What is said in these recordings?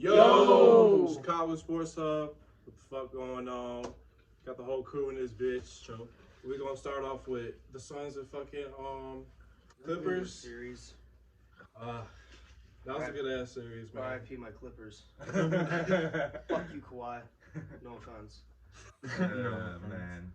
Yo! Chicago Sports Hub. What the fuck going on? Got the whole crew in this bitch. True. We're gonna start off with the Suns and fucking Clippers series. That was a good ass series, man. RIP my Clippers. Fuck you, Kawhi. No offense. Man.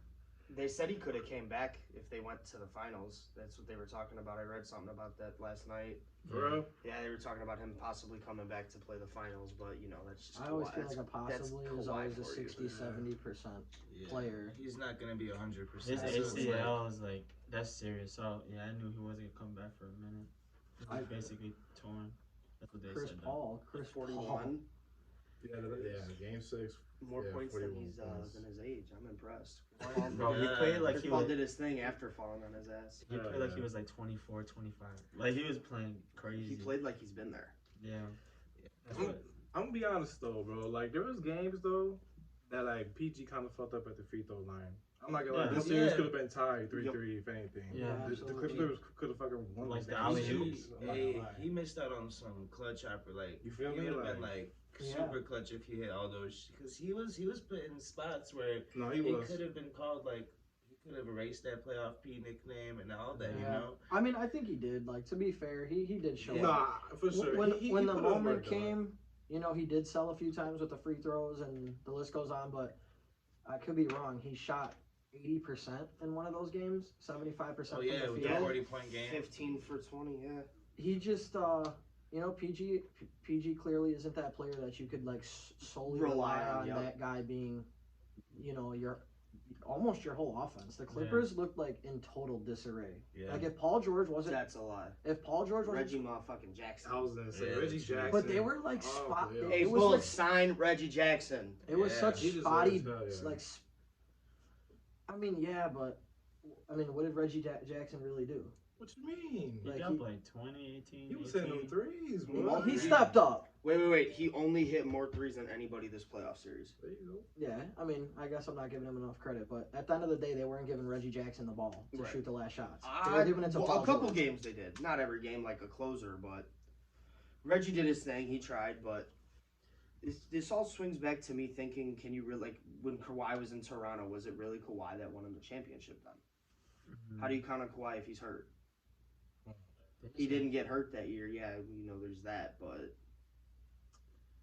They said he could have came back if they went to the finals. That's what they were talking about. I read something about that last night. For real? Yeah, they were talking about him possibly coming back to play the finals, but you know, that's just I always feel like a possibly is always a 60-70% player. He's not gonna be 100%. His ACL is like that's serious. So yeah, I knew he wasn't gonna come back for a minute. He was basically torn. That's what they Chris said. Paul, 41. Yeah, game 6. More points than 41 than his age. I'm impressed. Bro, he played like Chris he Paul was, did his thing after falling on his ass. he played like he was like 24, 25. Like he was playing crazy. He played like he's been there. Yeah. I'm gonna be honest though, bro. Like there was games though that like PG kind of fucked up at the free throw line. I'm not gonna lie, this series could have been tied 3-3 if anything. Yeah, the Clippers could have fucking won Like this the game. alley-oops. He missed out on some clutch hopper. Like You feel he me? would have been like Yeah. super clutch if he hit all those. Because he was put in spots where No, he he was. could have been called like he could have erased that playoff P nickname and all that. Yeah. You know. I mean, I think he did. Like, to be fair, he did show up. Nah, for sure. When He the put in moment work, though. came, you know, he did sell a few times with the free throws, and the list goes on. But I could be wrong. He shot 80% in one of those games, 75% Oh from yeah, the with the field. 40-point game. 15 for 20. Yeah. He just, you know, PG clearly isn't that player that you could like solely rely on yep. that guy being, you know, almost your whole offense. The Clippers looked like in total disarray. Yeah. Like if Paul George wasn't, That's a lie. if Paul George wasn't, Reggie motherfucking Jackson. I was gonna say Yeah, Reggie that's true. Jackson. but they were like spot. yeah. Hey, It was Bullets like signed Reggie Jackson. it was Yeah. such He just spotty, was, yeah. like. I mean, yeah, but I mean, what did Reggie Jackson really do? What you mean? He Like, got he- like 20, 18, He was 18. hitting them threes, bro. Well, he stepped up. Wait. He only hit more threes than anybody this playoff series. There you go. Yeah, I mean, I guess I'm not giving him enough credit, but at the end of the day, they weren't giving Reggie Jackson the ball to Right. shoot the last shots. They were giving it to Well, Paul a couple George. games they did. Not every game like a closer, but Reggie did his thing. He tried, but this all swings back to me thinking, can you really, like, when Kawhi was in Toronto, was it really Kawhi that won him the championship then? How do you count on Kawhi if he's hurt? He didn't get hurt that year. Yeah, you know, there's that, but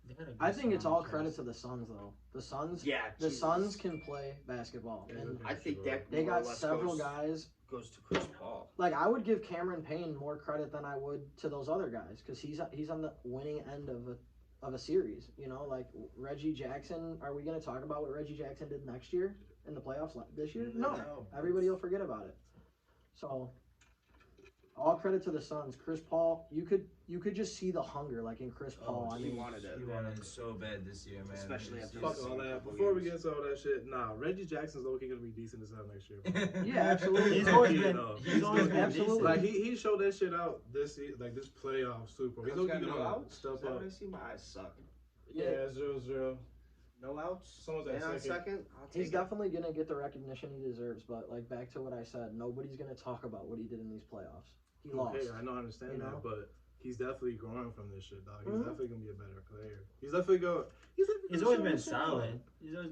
They had a good I think it's song, all Chris. credit to the Suns, though. The Suns, yeah, the Jesus. Suns can play basketball, Yeah, and I think that they more or got less several guys. goes to Chris Paul. Like I would give Cameron Payne more credit than I would to those other guys because he's on the winning end of a series. You know, like Reggie Jackson. Are we going to talk about what Reggie Jackson did next year in the playoffs this year? No, everybody will forget about it. So, all credit to the Suns. Chris Paul, you could just see the hunger like in Chris Paul. I He mean, wanted it. He wanted it so bad this year, man. Especially after Fuck Yes. all that. Couple Before we games. get to all that shit, nah, Reggie Jackson's low-key gonna be decent this time next year. Bro. yeah, absolutely. He's Yeah, always you been. know. He's always been Absolutely. decent. Like he showed that shit out this playoff super. He's He's low-key got no gonna outs. Is step that up. what I see? My eyes suck. Yeah, 0-0. No outs. Someone's at And on second. second. I'll take He's it. definitely gonna get the recognition he deserves, but like back to what I said, nobody's gonna talk about what he did in these playoffs. He lost. Okay, I know, I understand You know? that, but he's definitely growing from this shit, dog. He's Mhm. definitely gonna be a better player. He's definitely going. He's He's always been solid.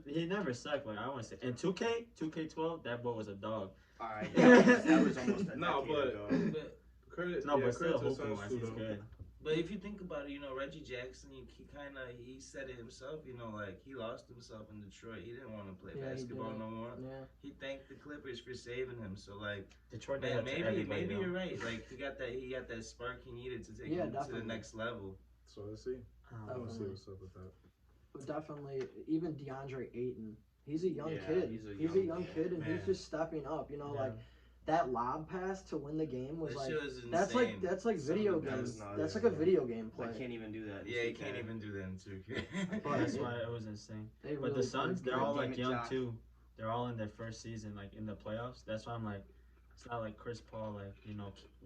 He never sucked. Like I want to say, and 2K12, that boy was a dog. All right. That was almost a No, decade but ago. But credit. No, yeah, but still, credit to the hooping Suns, wise, too, he's though. good. But if you think about it, you know, Reggie Jackson, he said it himself, you know, like he lost himself in Detroit. He didn't want to play Yeah, he basketball didn't. no more. Yeah. He thanked the Clippers for saving him. So like, Detroit did man, that to everybody, maybe though. you're right. Like he got that spark he needed to take Yeah, him to definitely. the next level. So let's see. I want to see Definitely. what's up with that. But definitely, even DeAndre Ayton, he's a young Yeah, kid. he's a He's a young young kid, and man. he's just stepping up. You know, Yeah. like that lob pass to win the game was That like shit was insane. that's like video Some of the game. guys- That's yeah, like a yeah. video game I play. can't even do that. Yeah, he can't even do that in 2K. But That's it- why it was insane. They But really the Suns, played they're good. all Damn like it, young Jock. too. They're all in their first season, like in the playoffs. That's why I'm like, it's not like Chris Paul, like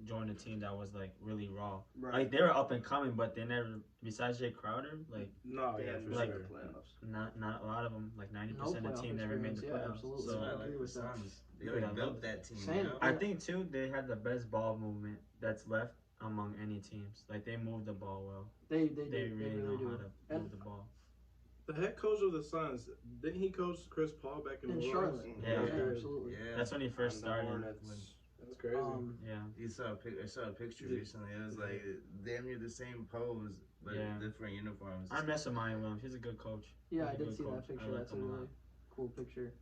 joined a team that was like really raw. Right. Like they were up and coming, but they never. Besides Jay Crowder, like No, They yeah, had for no like- sure. playoffs. not a lot of them. Like 90% No of the playoff team never made the experience, yeah, playoffs. absolutely. So I I agree like the with that. Suns. They Yeah, already I built love that team. Same. You know? I think too they had the best ball movement that's left among any teams. Like they moved the ball well. They They really know do. how to And move the The head coach of the Suns, didn't he coach Chris Paul back in In New Charlotte. Orleans? Yeah. Absolutely. Yeah. That's when he first And the started. Hornets. That's crazy. Yeah. I saw a picture recently. It was like damn near the same pose, but Yeah. different uniforms. I mess with Maya Williams. He's a good coach. Yeah, I He's a did good see coach. that I picture. like That's a him a really lot. cool picture.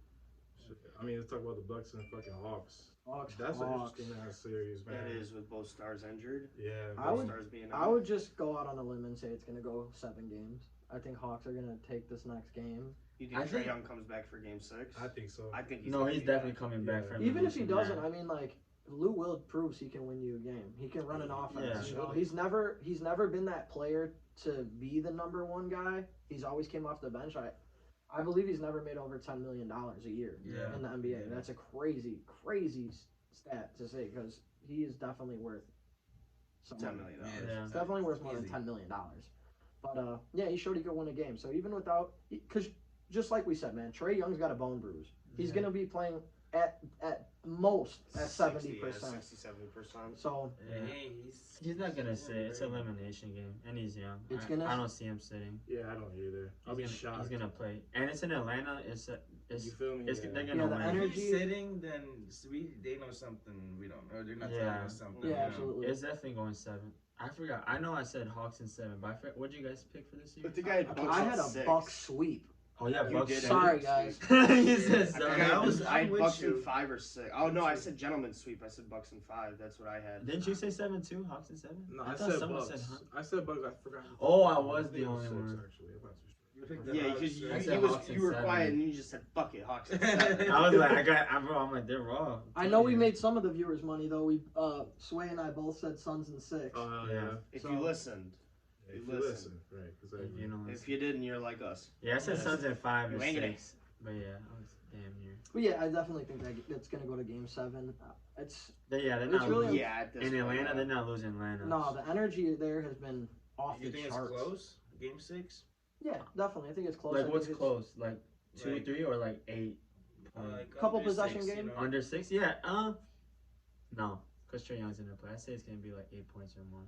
I mean, let's talk about the Bucks and fucking Hawks. Hawks. That's an interesting ass series, man. That is with both stars injured. Yeah, I Both would- stars being I out. would just go out on a limb and say it's going to go 7 games. I think Hawks are going to take this next game. You I think Trae think- Young comes back for Game 6? I think so. I think he's No, gonna he's be definitely back. coming back Yeah. from Even if he elimination, doesn't, I mean, like, Lou Will proves he can win you a game. He can run an offense. Yeah. You know, he's never been that player to be the number one guy. He's always came off the bench. I believe he's never made over $10 million a year Yeah. in the NBA. Yeah. That's a crazy stat to say because he is definitely worth some $10 money. million. Yeah. It's definitely worth more Easy. than $10 million. But yeah, he showed he could win a game. So even without, because just like we said, man, Trae Young's got a bone bruise. He's Yeah. gonna be playing at most at 70%. 60-70%. So Yeah, He's not gonna sit. It's an elimination game, and he's young. It's I gonna- don't see him sitting. Yeah, I don't either. I'll be He's shocked. gonna play, and it's in Atlanta. It's You feel me? they're Yeah. gonna the win. energy- If he's sitting, then they know something we don't know. They're not telling Yeah. us something. yeah, you know? absolutely. It's definitely going 7. I forgot. I know I said Hawks in 7, but I forgot. What'd you guys pick for this I year? think I had Bucks I had at a 6. Buck sweep. Oh yeah, You Bucks. did. Sorry, I guys. He said I so. think I I was- had I'm with Bucks you. in 5 or 6. Oh no, I said gentleman sweep. I said Bucks in 5. That's what I had. Didn't you say 7 too? Hawks in 7? No, I thought said someone Bucks. said I said Bucks. I forgot. Oh, I was think the it only 6, one. Actually, I'm not too sure. Yeah, because I said Hawks in you were 7. quiet and you just said fuck it, Hawks in 7. I was like, I'm like, they're wrong. I know we made some of the viewers money though. We Sway and I both said Suns in 6. Oh Yeah. yeah. If So- you listened. If You you listen. listen, right? Exactly. You know, If you didn't, you're like us. yeah, I said Yes. Suns in 5 You or ain't gonna- 6, but yeah, I was damn near. But yeah, I definitely think that it's gonna go to Game 7. They're They're It's not really- losing. Yeah, at this In point, Atlanta, yeah. they're not losing Atlanta. no, the energy there has been off You the think charts. it's close? Game 6? Yeah, definitely. I think it's close. I Like think what's it's close? Like 2, Like- 3, or like 8? Like Couple under possession 6, game? You know? Under 6? Yeah. No, because Trae Young's in the play. I say it's gonna be like 8 points or more.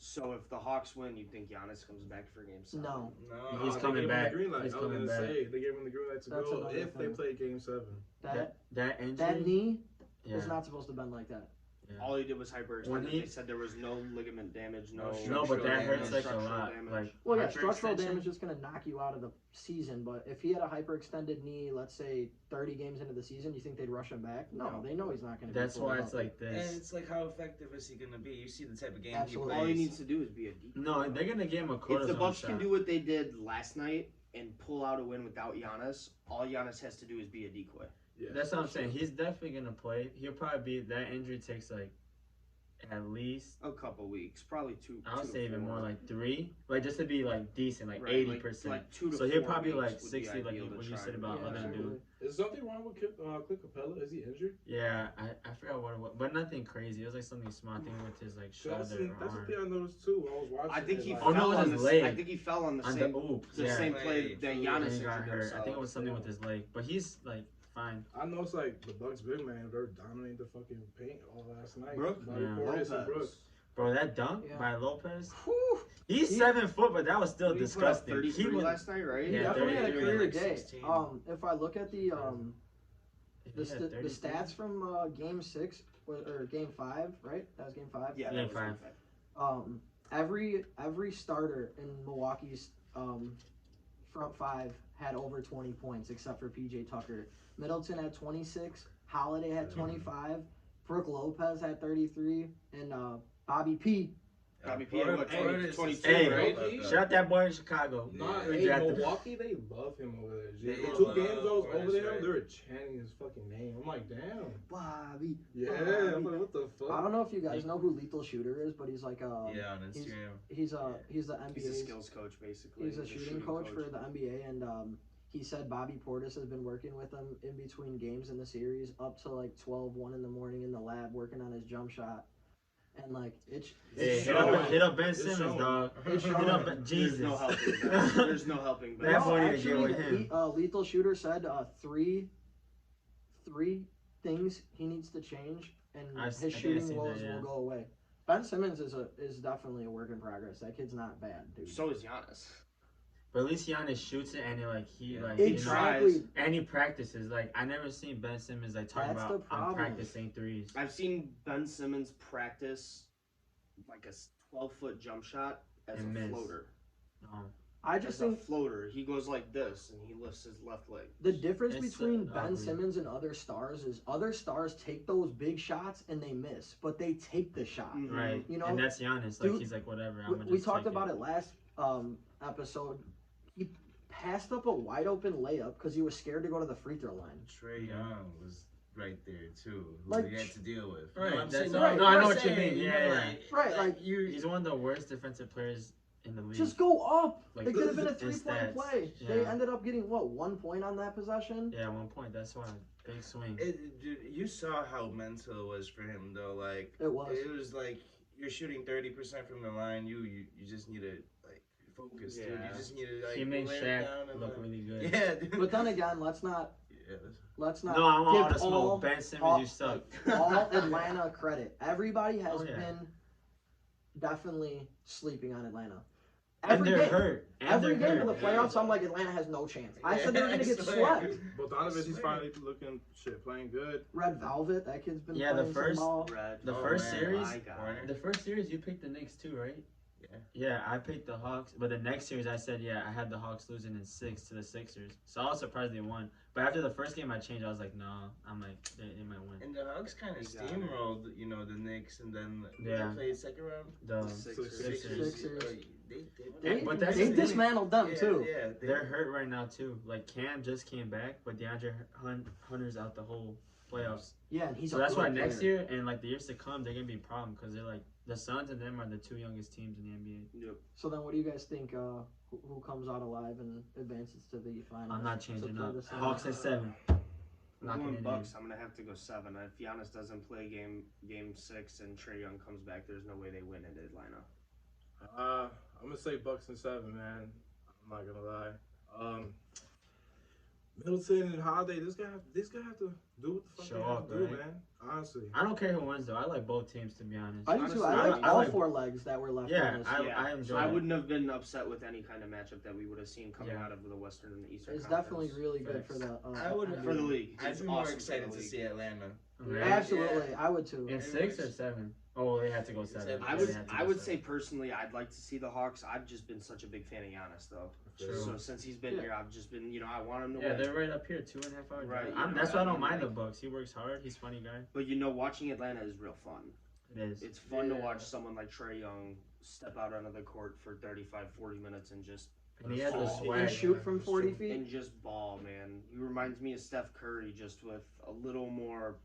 So if the Hawks win, you think Giannis comes back for Game 7? No. No. He's they coming gave him the back. green light. He's I was coming gonna back. say they gave him the green light to That's go another if they thing. play Game 7. That injury. That knee Yeah. is not supposed to bend like that. Yeah. All he did was hyperextend. When it. he- They said there was no ligament damage, no. No, No, but structural that hurts damage. like a structural lot. damage. Like Well, yeah, structural hyperextension. damage is going to knock you out of the season. But if he had a hyperextended knee, let's say 30 games into the season, you think they'd rush him back? No, No. they know he's not going to. That's why it's like And this. it's like, how effective is he going to be? You see the type of game Absolutely. he All he plays. needs to do is be a deep. No, they're gonna give him a If cortisone the Bucks shot. can do what they did last night and pull out a win without Giannis, all Giannis has to do is be a decoy. Yeah. That's what I'm saying. He's definitely gonna play. He'll probably be. That injury takes like at least. A couple weeks, probably 2. I'll 2 to say even 4. more, like 3, like just to be like decent, like Right, 80%. Like 2 to So 4 he'll probably weeks like would be 60, like ideal to what you try said to about do other that. dude. Is something wrong with Clint Capella? Is he injured? Yeah, I forgot what it was, but nothing crazy. It was like something small. I think with his like That's shoulder the or arm. thing I noticed too. I was watching. I think he it, fell like, no, it was on his the. leg. I think he fell on the On same. the oop, The yeah. same play that And Giannis he got injured hurt. himself. I think it was something with his leg, but he's like fine. I know it's like the Bucks big man. They're dominating the fucking paint all last night. Brooke? Bobby Yeah. Portis and Lopez. Brooks. Bro, that dunk Yeah. by Lopez. Whew. He's He- 7 foot, but that was still He put up disgusting. 33 He was last night, right? He Yeah, definitely had a 33 career like day. 16. If I look at the he had the 33. stats from Game 6 or Game 5, right? That was Game 5. Yeah, Yeah, that was fine. fine. Every starter in Milwaukee's front 5 had over 20 points except for PJ Tucker. Middleton had 26. Holiday had 25. Brooke Lopez had 33, and Bobby P. Bobby P had what, 22, 22, Hey, right? shout out that boy in Chicago. Nah, We hey, drafted- Milwaukee, they love him over there. G. They The 2 love games I was Portis, over there, right? they were chanting his fucking name. I'm like, damn. Bobby. Yeah, I'm like, what the fuck? I don't know if you guys know who Lethal Shooter is, but he's like Yeah, on he's- Instagram. he's the He's a NBA's skills coach, basically. He's a shooting coach for the NBA, and he said Bobby Portis has been working with him in between games in the series up to like 1 in the morning in the lab working on his jump shot. And like Hey, It's hit up, showing. hit up Ben It's Simmons, showing. dog. It's Hit showing. up Ben. Jesus. There's no helping that. There's no helping That that. boy need to get actually, with him. Lethal Shooter said three things he needs to change, and I his think I shooting seen woes that, yeah. will go away. Ben Simmons is definitely a work in progress. That kid's not bad, dude. So is Giannis. But at least Giannis shoots it and he Exactly. and he practices. Like I never seen Ben Simmons like talking That's the about I'm problem. practicing threes. I've seen Ben Simmons practice like a 12-foot jump shot as And a miss. floater. I just As think a floater, he goes like this and he lifts his left leg. the difference It's between Ben ugly. Simmons and other stars is other stars take those big shots and they miss, but they take the shot. Mhm. Right. You know, and that's Giannis. Like dude, he's like whatever. We talked about it last episode. He passed up a wide open layup because he was scared to go to the free throw line. Trae Young was right there too, who Like, we had to deal with. Right, You know what I'm that's saying? right. No, I know I'm what you saying, mean. know, Yeah. Right, like, He's one of the worst defensive players in the league. Just go up. Like, It could have been a in 3-point stats. play. They Yeah. ended up getting 1 point on that possession. Yeah, 1 point. That's why big swing. Dude, you saw how mental it was for him though. Like It was. It was like you're shooting 30% from the line. You just need to like focus, dude. Yeah. You just need to like He made lay it Shaq down and look really good. Yeah, dude. But then again, let's not Yeah, No, I want all give the smoke. Ben Simmons, you suck. all Atlanta credit. Everybody has Oh, yeah. been definitely sleeping on Atlanta. And Every they're game, hurt. every game in the playoffs, I'm like, Atlanta has no chance. I said they were gonna get swept. Bogdanovich, he's finally looking playing good. Red Velvet, that kid's been Yeah, the playing first- some ball. Red. The Oh, first man, series, my God. the first series you picked the Knicks too, right? Yeah. Yeah, I picked the Hawks, but the next series I said I had the Hawks losing in 6 to the Sixers. So I was surprised they won. But after the first game I changed. I was like, no, I'm like they might win. And the Hawks kind of You got it. steamrolled, the Knicks, and then Yeah. they played second round. The Sixers. Sixers. They But that's They the thing. dismantled them too. Yeah, They're hurt right now too. Like Cam just came back, but DeAndre Hunter's out the whole playoffs. Yeah, and he's So a that's why good next player. year and like the years to come, they're gonna be a problem because they're like the Suns and them are the 2 youngest teams in the NBA. Yep. So then, what do you guys think? Who comes out alive and advances to the finals? I'm not to changing play up. the Suns? Hawks at 7. I'm Locking going it Bucks. I'm gonna have to go 7. If Giannis doesn't play game 6 and Trae Young comes back, there's no way they win in Atlanta. I'm gonna say Bucks and 7, man. I'm not gonna lie. Middleton and Holiday, this guy have to do what the fuck Show they have up, to do, right? man. Honestly. I don't care who wins though. I like both teams to be honest. I do too. Honestly, I like I all like- 4 legs that were left. Yeah, in this. I enjoy I it. wouldn't have been upset with any kind of matchup that we would have seen coming Yeah. out of the Western and Eastern. It's Conference. definitely really good for Facts. the. I would for the league. I'd It's be more awesome for excited the to league. see Atlanta. Right? Absolutely, I would too. In 6 or 7? Oh, they had to go 7. I They would had to I go would 7. say personally I'd like to see the Hawks. I've just been such a big fan of Giannis though. True. So since he's been Yeah. here, I've just been I want him to Yeah, win. they're right up here, 2.5 hours. Right, Right. you know, That's why I don't I mean, mind the like- Bucks. He works hard. He's a funny guy. But watching Atlanta is real fun. It is. It's fun to Yeah. watch someone like Trae Young step out onto the court for 35-40 minutes and just And he has the ball. swag. And shoot from 40 feet. and just ball, man. He reminds me of Steph Curry just with a little more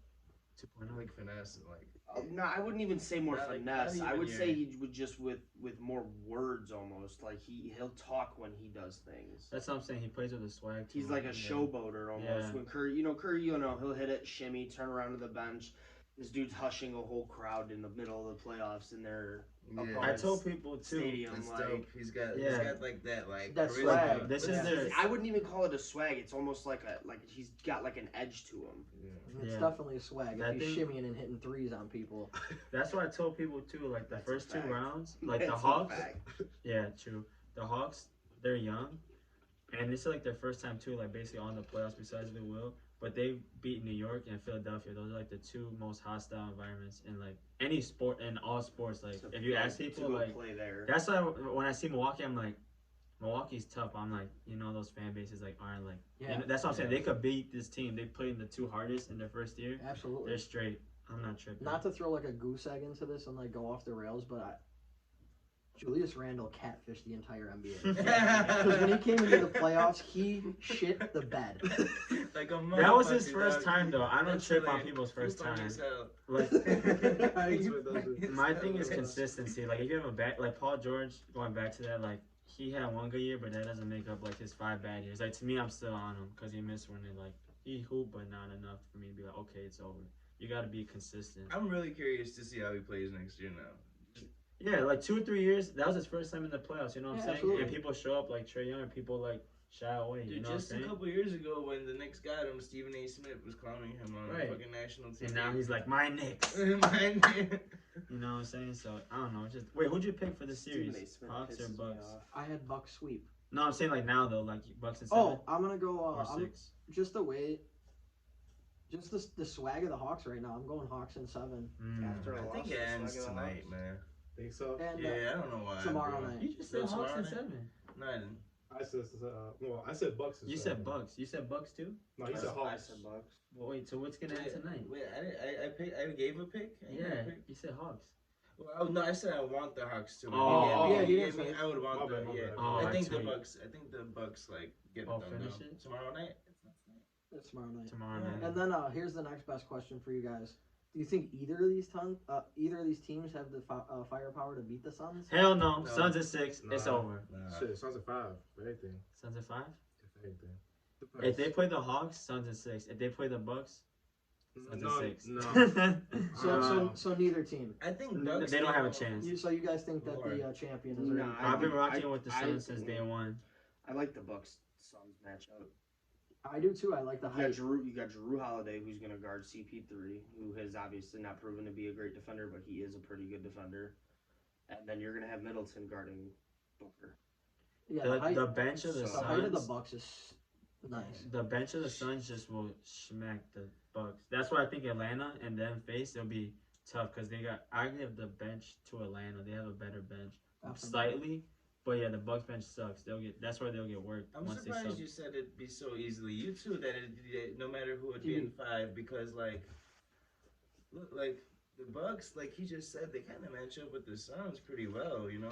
2.0. Like finesse, like no, I wouldn't even say more Not like- finesse. not I even would your- say he would just with more words almost. Like he'll talk when he does things. That's what I'm saying. He plays with a swag. He's too. like a Yeah. showboater almost. Yeah. When Curry, he'll hit it, shimmy, turn around to the bench. This dude's hushing a whole crowd in the middle of the playoffs in their yeah. I told people too. stadium. That's Like dope. He's got like that That charisma. swag. This Yeah. is their. I wouldn't even call it a swag. It's almost like he's got like an edge to him. It's Yeah. definitely a swag That if he's thing- shimmying and hitting threes on people. That's what I told people too. Like the That's a first 2 fact. rounds, like That's the a Hawks. fact. Yeah, true. The Hawks, they're young, and this is like their first time too. Like basically on the playoffs, besides the Will. But they beat New York and Philadelphia. Those are like the 2 most hostile environments in like any sport, in all sports. Like So if you ask to people, go like play there. that's why when I see Milwaukee, I'm like, Milwaukee's tough. I'm like, those fan bases like aren't like. Yeah, That's what I'm saying. They could beat this team. They played in the 2 hardest in their first year. absolutely. They're straight. I'm not tripping. Not to throw like a goose egg into this and like go off the rails, but Julius Randle catfished the entire NBA. Because when he came into the playoffs, he shit the bed. Like a That was his motherfucker, first dog. time though. I don't trip on Literally, people's first you funny time. as hell. Like I expect that shit. my thing is consistency. Like if you have a bad, like Paul George, going back to that, like he had 1 good year, but that doesn't make up like his 5 bad years. Like to me, I'm still on him because he missed one and like he hooped, but not enough for me to be like, okay, it's over. You got to be consistent. I'm really curious to see how he plays next year now. Yeah, like 2 or 3 years. That was his first time in the playoffs. You know what I'm Yeah, saying? absolutely. And people show up like Trae Young, and people like shy away. You Dude, know what I'm just a saying? couple years ago when the Knicks got him, Stephen A. Smith was clowning him on Right. fucking national TV. And now he's like, my Knicks. Mine- You know what I'm saying? So I don't know. Just wait. Who'd you pick for the Stephen series? A. Smith Hawks or pisses me Bucks? off. I had Bucks sweep. No, I'm saying like now though, like Bucks and 7 Oh, I'm gonna go. or I'm 6. just the way, just the swag of the Hawks right now. I'm going Hawks in 7. After a I loss, think it ends tonight, man. Think so? And Yeah, I don't know why. tomorrow bro. night. You just said No, Hawks and tomorrow 7. No, I didn't. I said Bucks. You said Bucks. You said Bucks too. No, you said I Hawks. said Bucks. Well, wait, so what's gonna end tonight? Wait, I gave a pick. I gave a Yeah, pick? you said Hawks. Well, oh, no, I said I want the Hawks to win. Oh. Yeah, you gave didn't me. say- I would want My the. bad, my Yeah, bad. Oh, I think the sweet. Bucks. I think the Bucks like get it Oh, done finish though. it? Tomorrow night. It's tomorrow night. Tomorrow Yeah. night. And then here's the next best question for you guys. Do you think either of these teams have the firepower to beat the Suns? Hell no. No. Suns at 6. It's Nah. over. Shit, Suns at 5. For anything. Suns at 5. If anything. If they play the Hawks, Suns at 6. If they play the Bucks, Suns no, at 6. No. So neither team. I think Bucks. They don't have a chance. So you guys think that the champion is already? Nah, I've been I- rocking with the I- Suns since day 1. I like the Bucks Suns matchup. I do too. I like the height. You got Drew Holiday, who's going to guard CP3, who has obviously not proven to be a great defender, but he is a pretty good defender. And then you're going to have Middleton guarding Booker. Yeah, the height, The bench of the So- the height of the Suns. Bucks is nice. The bench of the Suns just will smack the Bucks. That's why I think Atlanta and them face it'll be tough because they got. I give the bench to Atlanta. They have a better bench slightly, but yeah, the Bucks bench sucks. That's why they'll get worked I'm once they surprised sub. you said it'd be so easily. You too, that no matter who would be in 5, because like, look, like the Bucks, like he just said, they kind of match up with the Suns pretty well. You know,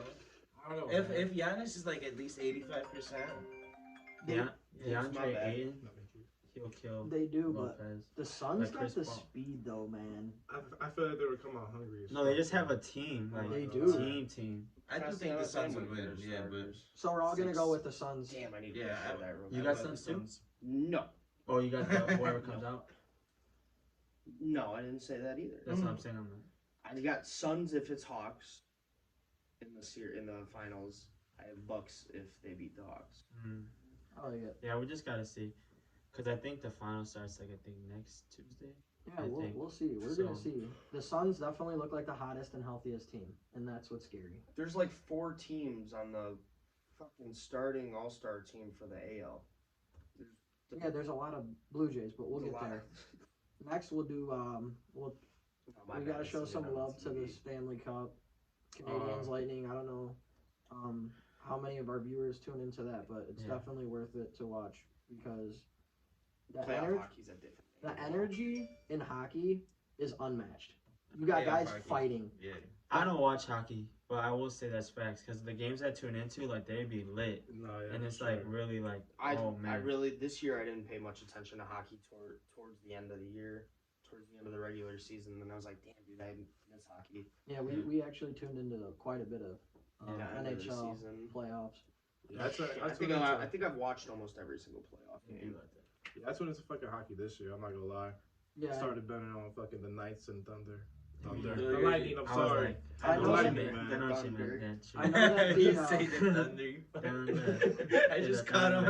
I don't know. if Giannis is like at least 85%. Yeah, it's my DeAndre bad. Ayton, he'll kill They do, but Lopez. the Suns Like got Chris the Paul. speed though, man. I feel like they would come out hungry. as No, they fuck. just have a team. Like They do. Team. I do think the Suns would win. Yeah, but So we're all gonna Six. go with the Suns. Damn, I need to Yeah, show that real You quick. got I love Suns the too? No. Oh, you got the, whoever comes out. No, I didn't say that either. That's what I'm saying. I'm I got Suns if it's Hawks in the finals. I have Bucks if they beat the Hawks. I like it. Yeah, we just gotta see, cause I think the final starts like I think next Tuesday. Yeah, I we'll, think we'll see. We're so. gonna see. The Suns definitely look like the hottest and healthiest team, and that's what's scary. There's like 4 teams on the fucking starting All-Star team for the AL. Yeah, there's a lot of Blue Jays, but we'll There's a get lot there. of- Next, we'll do Oh, my we bad, gotta I show see it some on love to the TV. Stanley Cup, Canadians Lightning. I don't know how many of our viewers tune into that, but it's Yeah. definitely worth it to watch because the, Playoff hockey's a different the animal. energy in hockey is unmatched. You got Playoff guys hockey. fighting. yeah. I don't watch hockey, but I will say that's facts, cause the games I tune into, like they be lit, No, yeah, and it's sure. like really like, I oh man. really this year I didn't pay much attention to hockey towards the end of the year, towards the end of the regular season. And I was like, damn, dude, I miss hockey. Yeah, we actually tuned into quite a bit of Yeah, end of the NHL season. playoffs. Yeah, I think I've watched almost every single playoff You do game. like that. Yeah, that's when it's fucking hockey this year. I'm not gonna lie. Yeah, Started betting on fucking the Knights and Thunder. Thunder. The Lightning. I'm I was sorry. like, I I know know what you you meant. meant, I know what you Thunder. meant. I know that the, You say the Thunder. you Thunder. I just The caught him.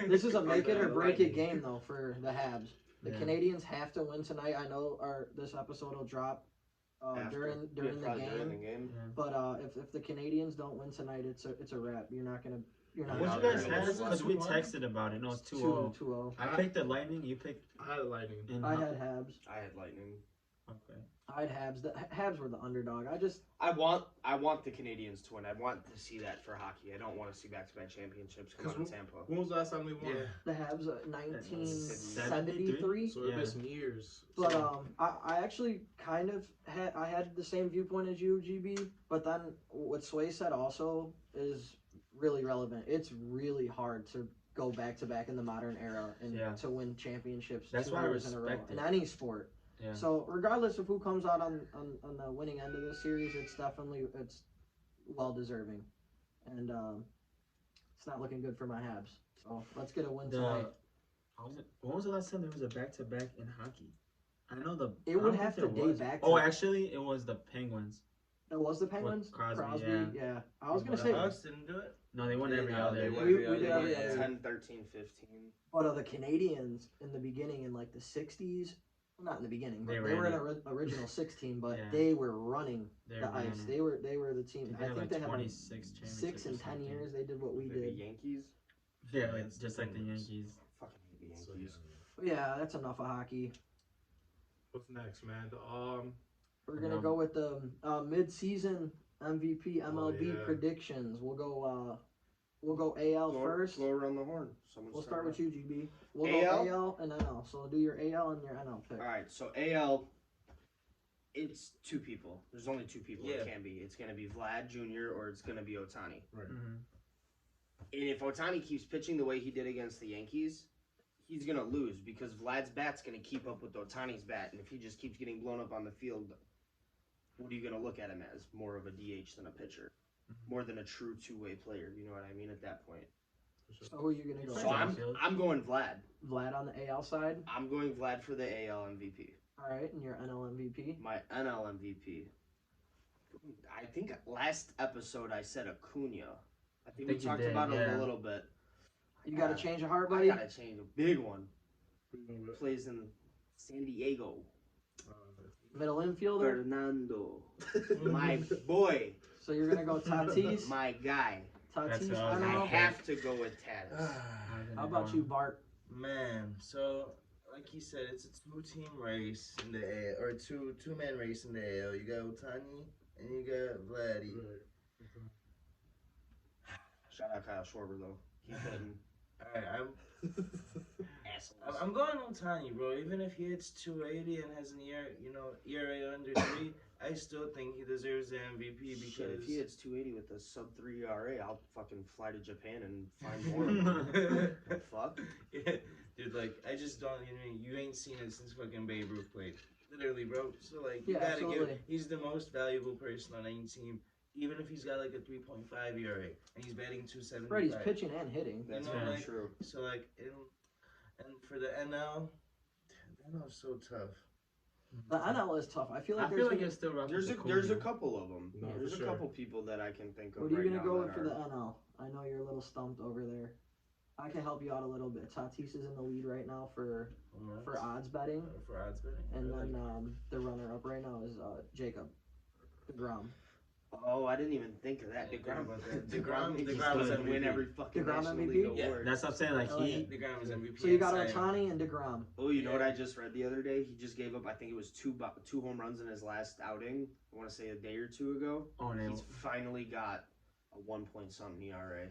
this is a make it or The break it Lightning. game though for the Habs. The Yeah. Canadians have to win tonight. I know this episode will drop during the During the game. game. But if the Canadians don't win tonight, it's a wrap. You're not What gonna. you guys Yeah. have? Because we 2-1? texted about it. No, it's 2-0. 2-0. I picked the Lightning. You picked. I had Lightning. I had Habs. I had Lightning. Okay. I had Habs. The Habs were the underdog. I want the Canadians to win. I want to see that for hockey. I don't want to see back-to-back championships come out of Tampa. When was the last time we won? Yeah. the Habs 1973. So it's Yeah. been some years. But So, I actually kind of had the same viewpoint as you, GB. But then what Sway said also is really relevant. It's really hard to go back to back in the modern era and Yeah. to win championships That's 2 why I years in a row respect in it. any sport. Yeah. So regardless of who comes out on the winning end of this series, it's well deserving, and it's not looking good for my Habs. So let's get a win tonight. When was the last time there was a back-to-back in hockey? I know It I would don't have think to there date was. back. Oh, to, actually, it was the Penguins. it was the Penguins. Crosby, yeah. I was gonna The say, Hawks didn't do it. No, they won every No, other. they won We every did other every game. other. 10, 13, 15. but the Canadians in the beginning in like the '60s not in the beginning, but They they were ran an original 16, but Yeah. they were running They the ice. They were the team. They I had think like they had like 26 championships 6 and or 10 something. years. They did what we Like the did. Yankees. Yeah, It's just the like the Penguins. Yankees. Fucking hate the So, Yankees. But yeah, that's enough of hockey. What's next, man? We're gonna go with the mid-season MVP MLB yeah. predictions. We'll go AL first. Go around the horn. We'll start with you, GB. We'll AL? go AL and NL. So do your AL and your NL pick. All right, so AL, it's two people. There's only two people it can be. It's gonna be Vlad Jr. or it's gonna be Ohtani. Right. Mm-hmm. And if Ohtani keeps pitching the way he did against the Yankees, he's gonna lose because Vlad's bat's gonna keep up with Ohtani's bat, and if he just keeps getting blown up on the field, what are you gonna look at him as? More of a DH than a pitcher, more than a true two-way player. You know what I mean? At that point. So who are you gonna go? So I'm going Vlad. Vlad on the AL side. I'm going Vlad for the AL MVP. All right, and your NL MVP. My NL MVP. I think last episode I said Acuna. I think we talked about him a little bit. You got to change a heart, I buddy. gotta change a big one. Plays in San Diego. Middle infielder. Fernando, my boy. So you're gonna go Tatis. My guy. Tatis. I have to go with Tatis. How about you, Bart? Man, so like he said, it's a two-team race in the AL, or two-man race in the AL. You got Ohtani and you got Vladdy. Shout out Kyle Schwarber though. Keep hitting. All right, I'm going Ohtani, bro. Even if he hits 280 and has an ERA under 3, I still think he deserves the MVP because Shit, if he hits 280 with a sub-3 ERA, I'll fucking fly to Japan and find more. The fuck? Yeah, dude, like I just don't. You ain't seen it since fucking Babe Ruth played. Literally, bro. So like, you gotta absolutely. give. He's the most valuable person on any team. Even if he's got like a 3.5 ERA and he's batting 275. Right, he's pitching and hitting. That's very very true. So like, and for the NL, NL's so tough. The NL is tough. I feel like it's still rough. There's a couple of them. No, There's a sure. couple people that I can think of. What are you right gonna now go that with for the are- NL? I know you're a little stumped over there. I can help you out a little bit. Tatis is in the lead right now for odds betting, For odds betting. and then the runner-up right now is Jacob DeGrom. Oh, I didn't even think of that. DeGrom DeGrom was doesn't win MVP. every fucking DeGrom National MVP? League Yeah, award. That's what I'm saying. Like DeGrom was MVP. So you got and Cy Young. Ohtani and DeGrom. Oh, you know what I just read the other day? He just gave up, I think it was two home runs in his last outing. I want to say a day or two ago. Oh, no. He's finally got a 1-point-something ERA.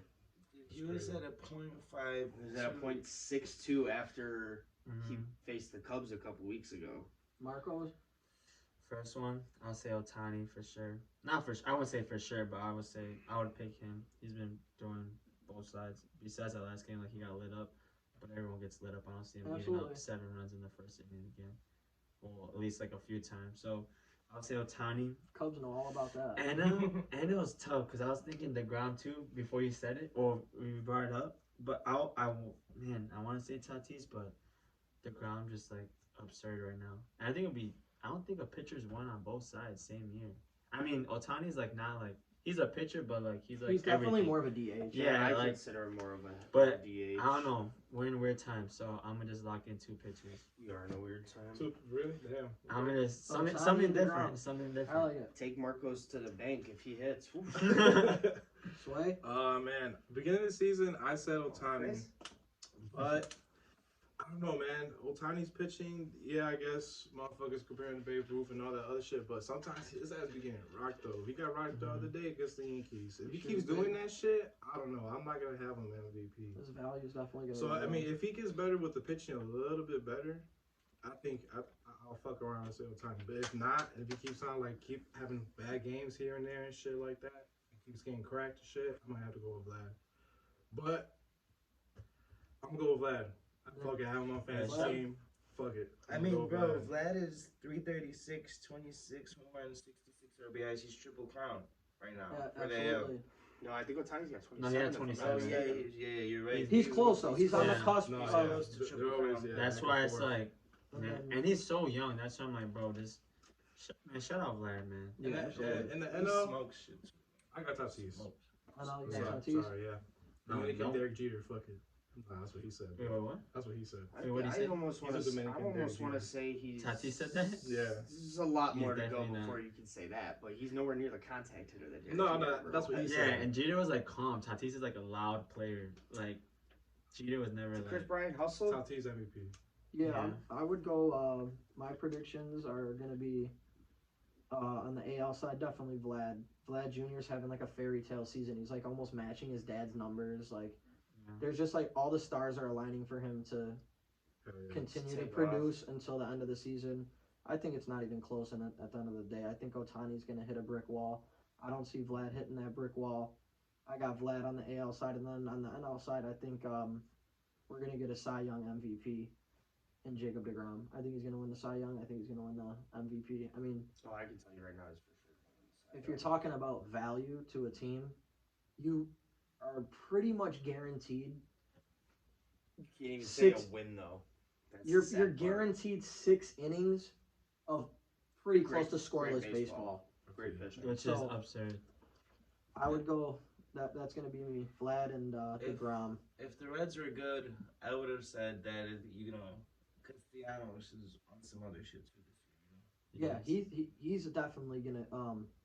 He was at a .5. He was at a .62 after he Mhm. faced the Cubs a couple weeks ago. Marcos. First one, I'll say Ohtani for sure. Not for I wouldn't say for sure, but I would pick him. He's been throwing both sides. Besides that last game, like he got lit up, but everyone gets lit up. I don't see him getting up 7 runs in the first inning again. Well, at least like a few times. So I'll say Ohtani. Cubs know all about that. And it was tough because I was thinking DeGrom too before you said it or we brought it up. But I want to say Tatis, but DeGrom just like absurd right now. And I think I don't think a pitcher's won on both sides same year. I mean, Ohtani's like not like he's a pitcher, but like he's definitely everything. more of a DH. Yeah, I like consider him more of a but DH. I don't know. We're in weird times, so I'm gonna just lock in 2 pitchers. We are in a weird time. So, really? Damn. I'm gonna something Ohtani and different. DeGrom. Something I different. like it. Take Marcos to the bank if he hits. Sway. Man, beginning of the season, I said Ohtani, but I don't know, man. Ohtani's pitching, yeah, I guess motherfuckers comparing to Babe Ruth and all that other shit, but sometimes his ass be getting rocked though. He got rocked the other day against the Yankees. If he keeps doing that shit, I don't know. I'm not gonna have him MVP. His value's definitely gonna. So go I mean, down. if he gets better with the pitching a little bit better, I think I'll fuck around and say Ohtani. But if not, if he keeps on like keep having bad games here and there and shit like that, and keeps getting cracked and shit, I might have to go with Vlad. But I'm gonna go with Vlad. Fuck it, I have him on fantasy Vlad. team. Fuck it. I I'm mean, gonna go bro, with Vlad is 336, 26 home runs, 66 RBIs. He's triple crown right now. Yeah, for the absolutely. No, I think Ohtani's got 27. No, he had if I'm not 27. Oh, mistaken. yeah, you're right. He's close though. He's on the Yeah. cusp. No, of- yeah. Close to They're triple always, crown. yeah, That's back why and it's forth. like, man, and he's so young. That's why I'm like, bro, just shout out Vlad, man. In Yeah, the, absolutely. in the He NL, smokes shit. I got Tatis. I know you Sorry, got Tatis. sorry, yeah. No, I'm gonna you give don't. Derek Jeter. Fuck it. Nah, that's what he said. Wait, what? That's what he said. Wait, what'd he say? I almost want He's a to. I Dominican almost want to Jew. say he's. Tatis said that? Yeah. There's a lot He's more to go definitely before not. you can say that, but he's nowhere near the contact hitter that. Derek No, Jeter no, ever that's what he was. said. Yeah, and Jeter was like calm. Tatis is like a loud player. Like Jeter was never Chris like. Bryant hustle. Tatis MVP. Yeah, Yeah. I would go. My predictions are gonna be on the AL side, definitely Vlad. Vlad Jr.'s having like a fairy tale season. He's like almost matching his dad's numbers. Like, Yeah. there's just like all the stars are aligning for him to Hell yeah. continue to Take produce until the end of the season. I think it's not even close. And at the end of the day, I think Otani's gonna hit a brick wall. I don't see Vlad hitting that brick wall. I got Vlad on the AL side, and then on the NL side, I think we're gonna get a Cy Young MVP in Jacob deGrom. I think he's gonna win the Cy Young. I think he's gonna win the MVP. I mean, Oh, I can tell you right now, he's for sure. if you're talking about value to a team, you are pretty much guaranteed. You can't even Six- say a win though. That's You're the sad you're part. guaranteed 6 innings of pretty Great- close to great scoreless baseball. baseball. Great pitching. Which is So- absurd. I would go. That's gonna be me, Vlad and deGrom. If the Reds were good, I would have said that Castellanos is on some other shit too this year. Yeah, he's definitely gonna.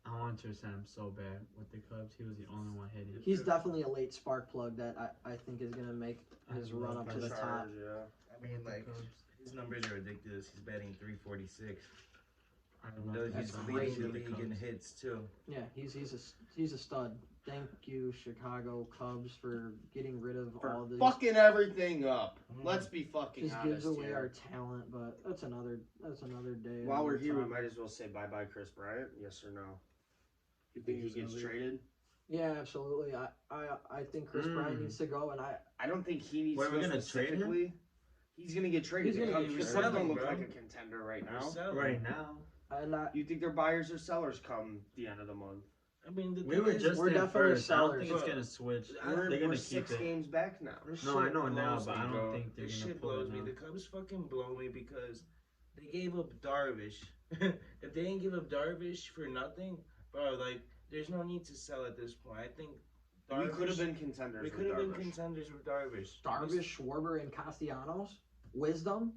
I wanted to send him so bad with the Cubs. He was the only one hitting. He's definitely a late spark plug that I think is gonna make his I run love up to the top. Charge, yeah. I mean, like his numbers are ridiculous. He's batting 346. I You know, love he's that. leading the With league in Cubs. hits too. Yeah, he's a stud. Thank you, Chicago Cubs, for getting rid of all For these. fucking everything up. Mhm. Let's be fucking Just honest gives away here. our talent, but that's another day. While we're another here, we topic. might as well say bye bye Chris Bryant. Yes or no? You think think he he's gonna gets leave? traded? Yeah, absolutely. I think Chris Bryant needs to go, and I don't think he needs Wait, to we're go gonna trade him? specifically. He's gonna get traded. He's The gonna Cubs- get the traded. Cubs don't look Bro. like a contender right They're now. selling. Right now, and You think they're buyers or sellers come the end of the month? I mean, the we thing were is, just we're in definitely first. I don't think sellers. it's gonna switch. We're- They're gonna we're keep 6 it. games back now. this No, I shit know now, blows but me, I don't bro. think they're This gonna shit pull it blows me. now. The Cubs fucking blow me because they gave up Darvish. If they didn't give up Darvish for nothing, bro, like there's no need to sell at this point. I think We could have Darvish- been contenders. We with could have been Darvish. contenders with Darvish. Darvish, Schwarber, and Castellanos. Wisdom.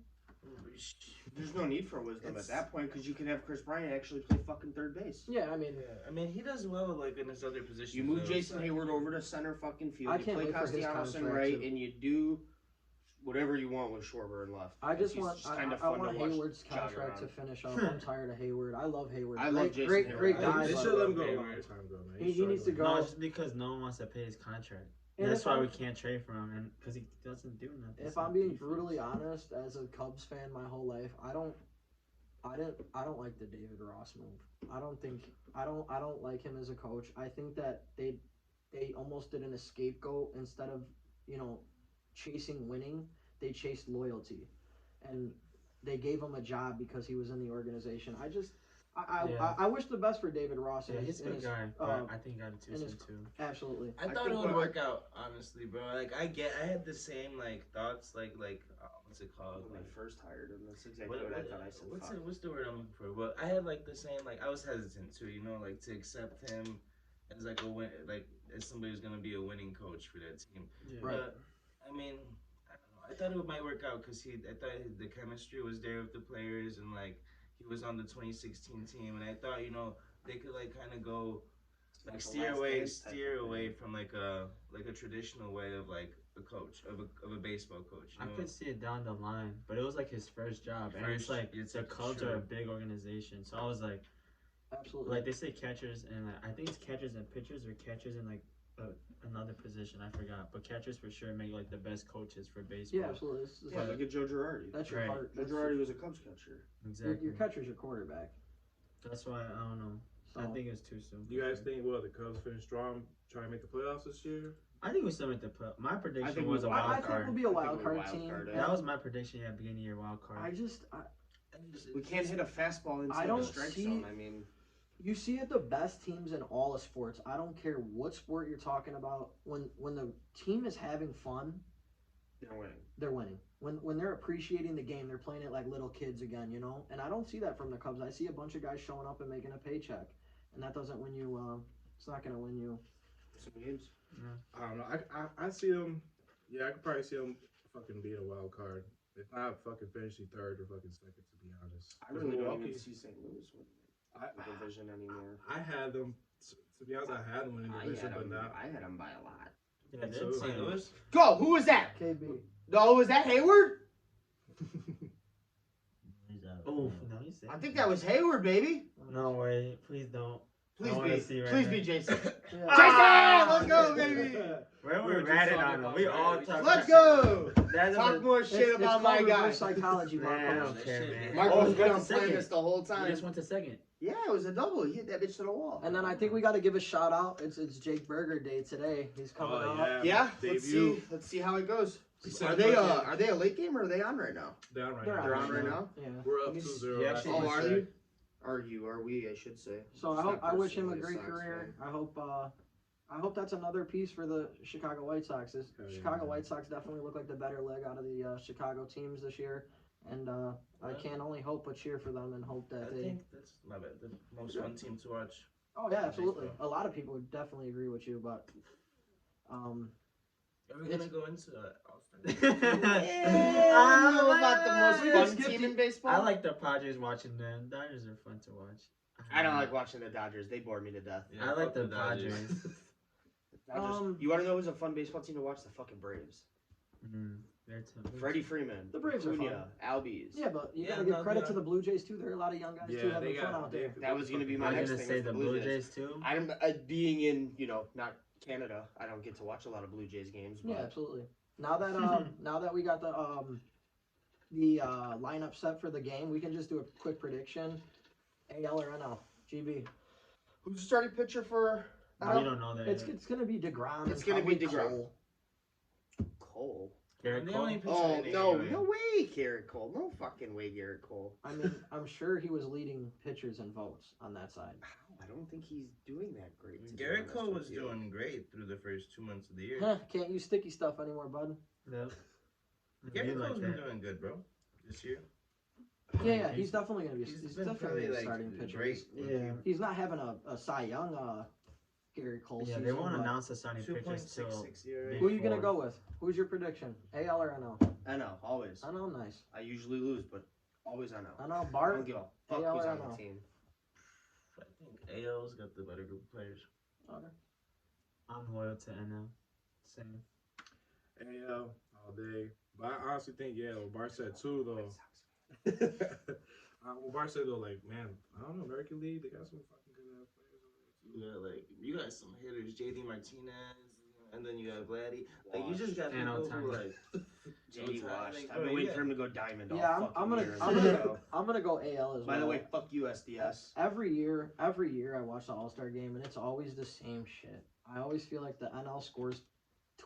There's no need for wisdom It's- at that point because you can have Chris Bryant actually play fucking third base. Yeah, I mean, Yeah, I mean he does well like in his other positions. You move though. Jason Hayward over to center fucking field. I You can't play wait for his Castellanos in contract right, to- and you do whatever you want with Schwarber and left. I just He's want I, kinda I fun to want watch Hayward's jog contract to around. finish up. I'm tired of Hayward. I love Hayward. I love great, Jason great, Hayward. great I guy. They love but- should let him go a Hayward. long time ago, man. He needs to go. No, it's just because no one wants to pay his contract. And That's if why I'm- we can't trade for him, and because he doesn't do nothing. If I'm being brutally honest, as a Cubs fan my whole life, I don't like the David Ross move. I don't like him as a coach. I think that they almost did an scapegoat instead of, chasing winning, they chased loyalty. And they gave him a job because he was in the organization. I wish the best for David Ross. yeah, in he's a good his- guy, but I think he got it too in soon his- too. Absolutely. I I thought it think would what- work out, honestly, bro. Like I had the same like thoughts, like what's it called? When Like, they first hired him, that's exactly what I thought I said. what's fuck. what's the word I'm looking for? But I had like the same like I was hesitant too, like to accept him as like a win, like as somebody who's gonna be a winning coach for that team. Yeah. Right. But I mean, I don't know. I thought it might work out because I thought the chemistry was there with the players and like he was on the 2016 team, and I thought they could like kind of go like the steer last away dance type of away thing. from like a traditional way of like a coach of a baseball coach. I could see it down the line, but it was like his first job, and it's First, like it's the like, Cubs sure. are a big organization, so I was like Absolutely. they say catchers, and I think it's catchers and pitchers, or catchers in like another position, I forgot, but catchers for sure make like the best coaches for baseball. Yeah, absolutely. This is Yeah, look at Joe Girardi. that's your Right. heart. Joe That's Girardi was a Cubs catcher. Exactly. your catcher's your quarterback. That's why I don't know. So I think it's too soon. Do you guys think the Cubs finish strong, try and make the playoffs this year? I think we still make the play. My prediction think was a we- wild I think card. we'll be a I think wild we're card wild team. card, yeah. That was my prediction at the beginning of your wild card. We can't hit a fastball inside don't the strike see- zone. I mean, You see it the best teams in all of sports. I don't care what sport you're talking about. When the team is having fun, they're winning. they're winning. When they're appreciating the game, they're playing it like little kids again, And I don't see that from the Cubs. I see a bunch of guys showing up and making a paycheck, and that doesn't win you. It's not going to win you. Some games. I don't know. I see them. Yeah, I could probably see them fucking being a wild card. If not fucking finishing third or fucking second, to be honest. I really don't even see St. Louis win the division anymore. I had them. To be honest, I had them winning the division, but now I had them by a lot. Yeah, So- St. Louis. Go. Who was that? KB. No, was that Hayward? He's out. Oh, no, you said. I think that was Hayward, baby. No way. Please don't. Please I wanna be. see right Please now. be Jason. Yeah. Jason, let's go, baby. Where We we were just ratting talking on him. about We that. all talking. Let's go. That's Talk more shit about it's my called guy. reverse psychology, Man, I Marco. don't care, man. Marco was we good went on to playing second. this the whole We time. just went to second. Yeah, it was a double. He hit that bitch to the wall. And then I think we got to give a shout out. It's Jake Berger Day today. He's coming Oh, out. Yeah, Debut. let's see how it goes. He said Are they fucking- are they a late game or are they on right now? They're on right They're now. They're on right now. Yeah. We're up Let me 2-0. see. That's Yeah, what Oh, we are said. you? Are we? I should say. So It's not I wish him a personally great Sox career. fan. I hope that's another piece for the Chicago White Sox. Hell yeah, Chicago man. White Sox definitely look like the better leg out of the Chicago teams this year, and I can only hope but cheer for them and hope that I they. think that's my bad. The most fun team to watch. Oh yeah, absolutely. Baseball. A lot of people would definitely agree with you, but Are we It's- gonna go into All-Star? I don't know about the most We fun just skipped team it. in baseball. I like the Padres watching them. Dodgers are fun to watch. I don't like watching the Dodgers. They bore me to death. Yeah, I like fuck the Dodgers. Dodgers. You want to know who's a fun baseball team to watch? The fucking Braves. They're tough. Freddie Freeman. The Braves are Acuna, Albies. yeah, but you Yeah, gotta give no, credit yeah. to the Blue Jays too. There are a lot of young guys too Yeah, having they fun got. out there. That was gonna be my I was next gonna thing say with the the Blue Blue Jays too. I'm being in, not Canada. I don't get to watch a lot of Blue Jays games. But Yeah, absolutely. Now that now that we got the lineup set for the game, we can just do a quick prediction. AL or NL? GB. who's the starting pitcher for? We don't know that. It's yet. gonna be DeGrom. It's and gonna be probably DeGrom. Cole. Cole. Garrett They Cole. only pitch Oh right no, anyway. no way, Garrett Cole. No fucking way, Garrett Cole. I mean, I'm sure he was leading pitchers and votes on that side. I don't think he's doing that great. to be Garrett honest Cole with was you. doing great through the first 2 months of the year. Huh, can't use sticky stuff anymore, bud. Yep. Garrett You like Cole's been that. doing good, bro. This year. Yeah, he's definitely gonna be. He's He's been definitely probably a like starting pitcher. great. Yeah. He's not having a Cy Young, Garrett Cole Yeah, season. they won't but announce the starting pitchers till. 2.66 ERA. Who are you gonna before. go with? Who's your prediction? AL or NL? I know, always. NL, nice. I usually lose, but always I know. NL, I Bart. don't give a fuck AL who's or on NL? the team. I think AL's got the better group of players. Okay. I'm loyal to NL. Same. AL all day. But I honestly think, yeah, what Bart said too, though. What Bart said, though, like, man, I don't know, American League, they got some fucking good ass players over there, too. Yeah, like you got some hitters, JD Martinez, and then you got Vladdy. Like you just got And people Ohtani. who like JD Ohtani, washed. like, I've bro, been waiting yeah. for him to go diamond all Yeah, I'm fucking gonna- year. I'm gonna- I'm gonna go AL as well. By the way, fuck you, SDS. Every year I watch the All-Star game and it's always the same shit. I always feel like the NL scores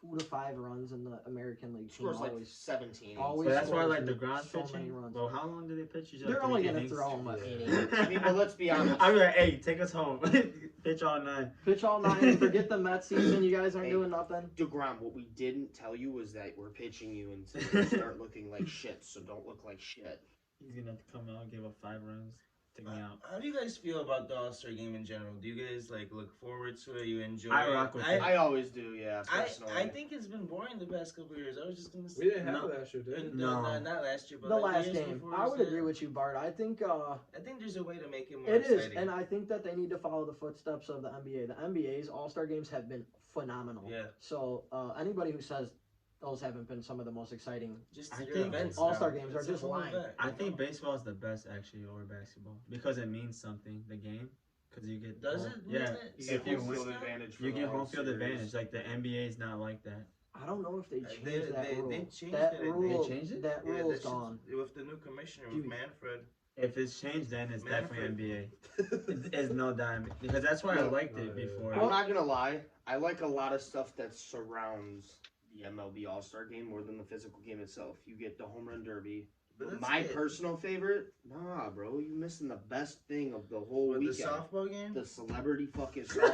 2 to 5 runs and the American League team Scores like always. 17. always But that's why, scores like, the ground so many pitching. runs. Well, how long do they pitch? Usually, They're like, only 3 gonna innings? throw him an Yeah. inning. I mean, but let's be honest. I'll be like, hey, take us home. Pitch all night. Pitch all night and forget the Mets season. You guys aren't Hey. doing nothing. DeGrom, what we didn't tell you was that we're pitching you until you start looking like shit, so don't look like shit. He's gonna come out, give up 5 runs, take me out. How do you guys feel about the All-Star game in general? Do you guys like look forward to it? You enjoy I it? rock with it. I always do, yeah, personally. I think it's been boring the past couple of years. I was just gonna say We didn't have No. that shit, did we? No. not last year, but The like last years game, before, I would yeah. agree with you, Bart. I think I think there's a way to make it more it is, exciting. and I think that they need to follow the footsteps of the NBA. The NBA's All-Star games have been phenomenal. Yeah. So anybody who says those haven't been some of the most exciting, Just I your think events All-Star now. games are It's a just full lying. event, I you think know? baseball is the best actually over basketball because it means something. The game, because you get Does home- it? Yeah, You if get you home win, field advantage for you the get home World field Series. advantage. Like the NBA is not like that. I don't know if they changed They that rule. changed That it, I think. rule, They changed it? that Yeah, rule that is gone. shit's- with the new commissioner, with Dude. Manfred. If it's changed, then it's definitely Manfred. NBA. It's no dime because that's why I liked it before. I'm not gonna lie, I like a lot of stuff that surrounds the MLB All-Star game more than the physical game itself. You get the home run derby. But that's My it. personal favorite? Nah, bro, you missing the best thing of the whole With the weekend. softball game? The celebrity fucking softball.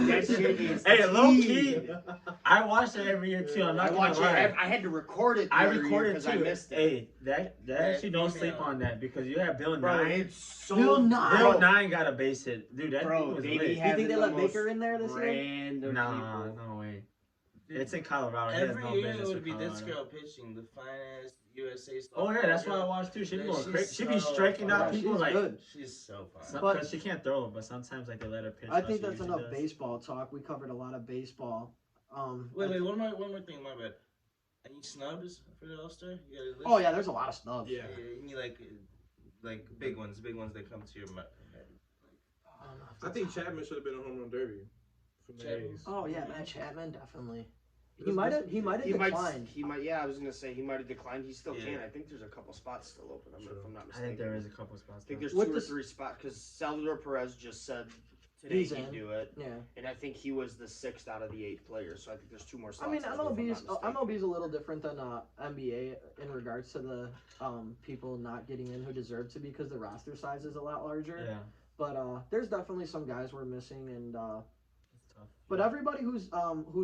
That shit is Hey, low tea. key, I watch it every year too. I'm not I gonna watch it. lie. I had to record it. The I other year recorded 'cause too. I missed it. Hey, that actually don't female. sleep on that because you have Bill Bro, Nye. it's so Bill Nye. Bill bro, Nye got a base hit, dude. That Bro, thing was they be lit. You think having they the let most Baker in there this year? random Nah, people. no way. It's in Colorado. He has Every no year business it would with be this Colorado. girl pitching the finest USA star. Oh yeah, that's why I watched too. She be Yeah, going she's crazy. She be so striking out fun. people she's like good. She's so fun. But- because she can't throw, but sometimes like they let her pitch. I how think she that's usually enough does. baseball talk. We covered a lot of baseball. Wait, one more thing, my bad. Any snubs for the All-Star? You got a list? Oh yeah, there's a lot of snubs. Yeah. You need like big ones that come to your mind. I think Chapman should have been a home run derby from the Chapman? A's. Oh yeah, Matt Chapman definitely. He This- might this- have. He might have He might. declined. He might. Yeah, I was gonna say he might have declined. He still Yeah. can. I think there's a couple spots still open. If I'm not I mistaken. think there is a couple spots. I think left. there's With two or this- three spots because Salvador Perez just said today He's he'd in. do it, Yeah. and I think he was the 6th out of the 8 players. So I think there's 2 more I slots. mean, left, if I'm MLB's not mistaken. MLB's a little different than NBA in regards to the people not getting in who deserve to because the roster size is a lot larger. Yeah, But there's definitely some guys we're missing, and it's tough. but everybody who's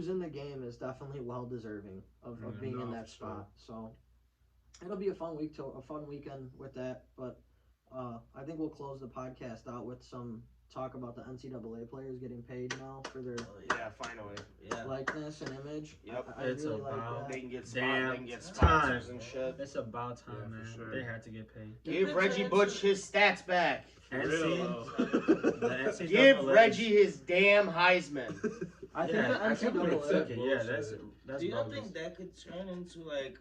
in the game is definitely well deserving of Yeah, being in no, that for sure. spot. So it'll be a fun weekend with that. But I think we'll close the podcast out with some talk about the NCAA players getting paid now for their Yeah, finally. Yeah. likeness and image. Yep. I It's really about- like They can get Damn they can get time. sponsors and shit. It's about time, Yeah, for man. sure. They had to get paid. Give Reggie Bush his stats back. For real, NC, though. the NCAA Give Reggie his damn Heisman. I think Yeah, the I can't believe NCAA. it. Yeah, that's Do you not bogus. think that could turn into like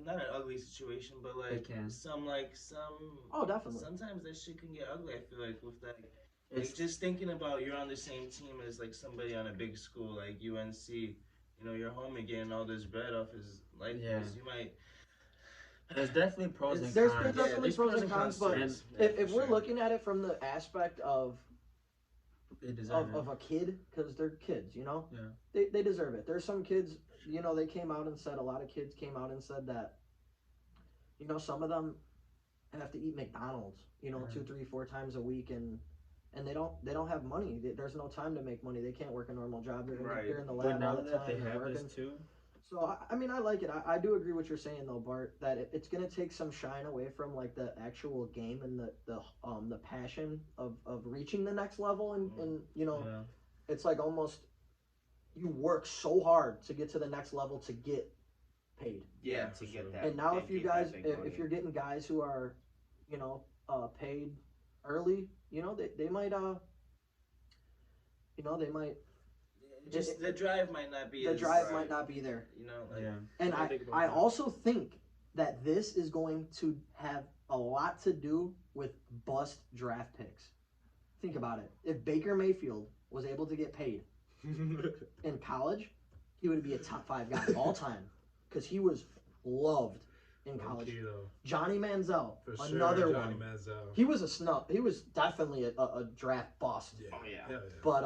not an ugly situation, but like It can. some Oh, definitely. sometimes that shit can get ugly. I feel like with that. It's Like just thinking about you're on the same team as like somebody on a big school like UNC, you know, you're home and getting all this bread off his likeness. Yeah. You might. there's definitely pros and There's cons. definitely there's pros and cons, but to it. if For we're sure. looking at it from the aspect of They deserve it. of a kid, because they're kids, you know, Yeah. they deserve it. There's some kids, you know, they came out and said, a lot of kids came out and said that, you know, some of them have to eat McDonald's, you know, Right. 2, 3, 4 times a week, and they don't have money. There's no time to make money. They can't work a normal job. They're Right. in the But lab all now the that they time. They're have working. this too, So I mean, I like it. I do agree what you're saying though, Bart. That it's gonna take some shine away from like the actual game and the passion of reaching the next level, and you know, yeah. it's like almost you work so hard to get to the next level to get paid. Yeah, for to get sure. that. And now if you get that guys, big if money. you're getting guys who are, you know, paid early, you know, they might you know, they might Just the drive might not be. the as, drive might not be there. You know, like, Yeah. And I think about I that. also think that this is going to have a lot to do with bust draft picks. Think about it. If Baker Mayfield was able to get paid in college, he would be a top 5 guy all time because he was loved in college. Low-key, though. Johnny Manziel, For another sure, Johnny one. Manziel. He was a snub. He was definitely a draft bust. Yeah. Oh, yeah. Hell yeah. But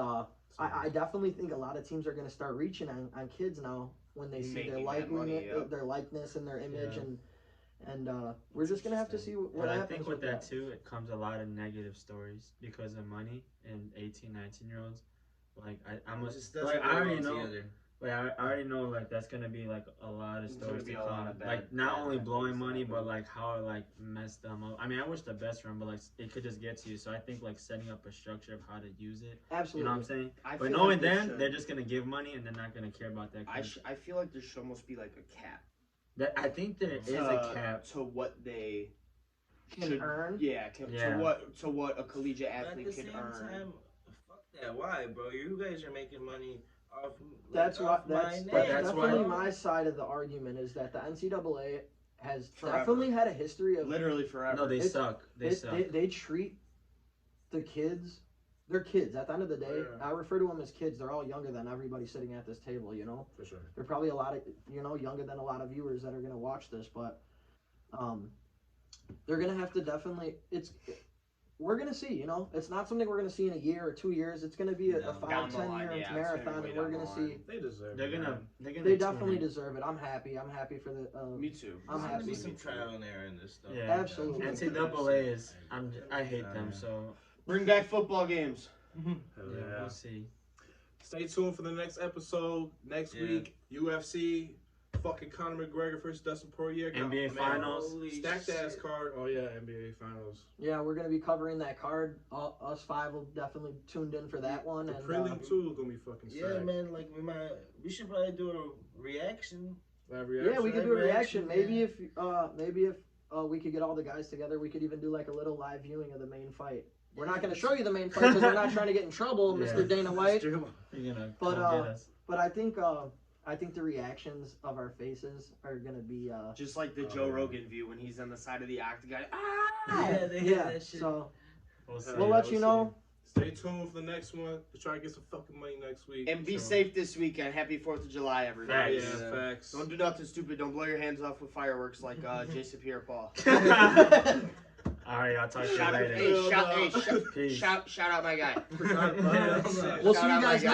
I definitely think a lot of teams are going to start reaching on kids now when they see their Making that money, yep. their likeness and their image, Yeah. and we're just going to have to see what But I happens think with that too, it comes a lot of negative stories because of money and 18, 19-year-olds. Like I'm it a, just doesn't like go I already well know. together. Like I already know like that's gonna be like a lot of There's stories gonna be to a lot come. of bad- Like not bad only memories blowing that money, happen. but like how it like messed them up. I mean, I wish the best for them, but like it could just get to you. So I think like setting up a structure of how to use it. Absolutely. You know what I'm saying? I But feel knowing like there them, should- they're just gonna give money and they're not gonna care about that. I feel like there should almost be like a cap. I think there is a cap. to what they Can should earn. Yeah, Yeah. to what a collegiate But at athlete the could same earn. time, fuck that. Why, bro? You guys are making money off. That's like, why. off my That's name, that's definitely why- my side of the argument is that the NCAA has Forever. definitely had a history of Literally forever. No, they It's- suck. They suck. they treat the kids. They're kids. At the end of the day, Yeah. I refer to them as kids. They're all younger than everybody sitting at this table. You know. For sure. They're probably a lot of, you know, younger than a lot of viewers that are going to watch this, but they're going to have to definitely, we're going to see, you know, it's not something we're going to see in a year or 2 years. It's going to be a No. 5, Down the 10 line, year yeah, it's gonna be marathon, way and we're down going the to see, line. They deserve They're it. gonna. man. They're gonna. they tune definitely in. deserve it. I'm happy for the, Me too. I'm There's gonna be happy. some trial and error in this stuff. Yeah. Absolutely. NCAA is. I hate them. So Bring back football games. Hell yeah, yeah. we'll see. Stay tuned for the next episode next Yeah. week. UFC, fucking Conor McGregor versus Dustin Poirier. NBA Finals. Stacked ass card. Oh yeah, NBA Finals. Yeah, we're gonna be covering that card. Us five will definitely tuned in for that one. The And prelim too is gonna be fucking Yeah, stacked. man. Like we should probably do a reaction. Live reaction. yeah, we could do a reaction. reaction, Maybe if we could get all the guys together, we could even do like a little live viewing of the main fight. We're not gonna show you the main fight because we're not trying to get in trouble, Yeah. Mr. Dana White. You're gonna But, come get us. But I think the reactions of our faces are gonna be Just like the Joe Rogan view when he's on the side of the octagon. Yeah, they yeah. that shit. So We'll see. we'll let you know. Stay tuned for the next one to try to get some fucking money next week. And be So- safe this weekend. Happy 4th of July, everybody. Facts. Yeah, facts. Don't do nothing stupid. Don't blow your hands off with fireworks like Jason Pierre-Paul. All right, I'll talk to you Shout out, later. hey, Peace. shout out my guy. Forgot about that shit. We'll Shout see you out my guys guy.